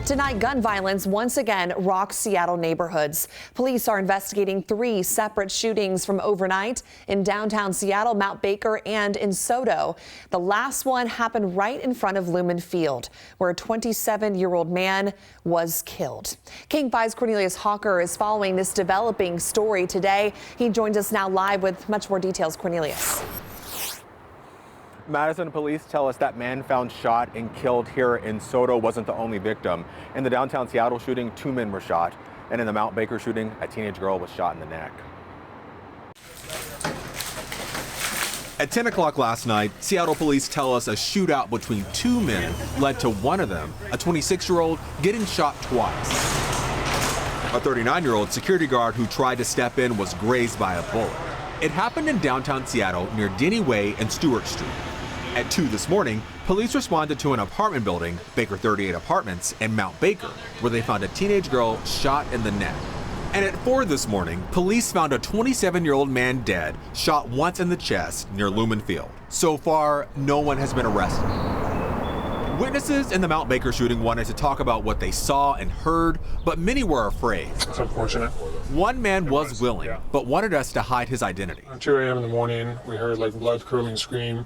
Tonight, gun violence once again rocks Seattle neighborhoods. Police are investigating 3 separate shootings from overnight in downtown Seattle, Mount Baker, and in Soto. The last one happened right in front of Lumen Field, where a 27-year-old man was killed. King 5's Cornelius Hawker is following this developing story today. He joins us now live with much more details. Cornelius. Madison police tell us that man found shot and killed here in Soto wasn't the only victim. In the downtown Seattle shooting, 2 men were shot. And in the Mount Baker shooting, a teenage girl was shot in the neck. At 10 o'clock last night, Seattle police tell us a shootout between 2 men led to one of them, a 26-year-old, getting shot twice. A 39-year-old security guard who tried to step in was grazed by a bullet. It happened in downtown Seattle near Denny Way and Stewart Street. At 2 this morning, police responded to an apartment building, Baker 38 Apartments, in Mount Baker, where they found a teenage girl shot in the neck. And at 4 this morning, police found a 27-year-old man dead, shot once in the chest near Lumen Field. So far, no one has been arrested. Witnesses in the Mount Baker shooting wanted to talk about what they saw and heard, but many were afraid. It's unfortunate. One man was willing, but wanted us to hide his identity. At 2 a.m. in the morning, we heard like blood curdling scream,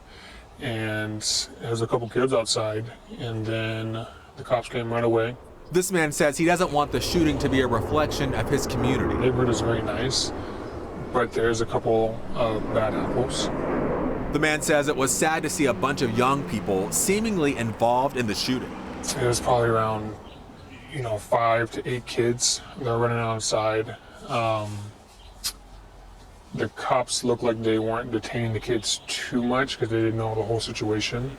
and there was a couple kids outside, and then the cops came right away. This man says he doesn't want the shooting to be a reflection of his community. The neighborhood is very nice, but there's a couple of bad apples. The man says it was sad to see a bunch of young people seemingly involved in the shooting. It was probably around, 5 to 8 kids that were running outside. The cops looked like they weren't detaining the kids too much because they didn't know the whole situation.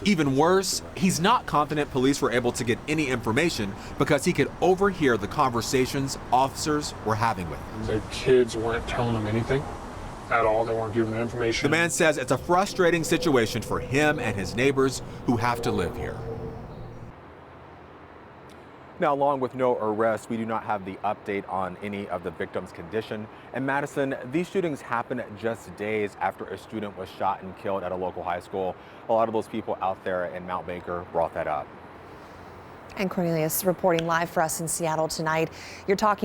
Even worse, he's not confident police were able to get any information because he could overhear the conversations officers were having with him. The kids weren't telling them anything at all. They weren't giving them information. The man says it's a frustrating situation for him and his neighbors who have to live here. Now, along with no arrests, we do not have the update on any of the victims' condition. And Madison, these shootings happened just days after a student was shot and killed at a local high school. A lot of those people out there in Mount Baker brought that up. And Cornelius reporting live for us in Seattle tonight. You're talking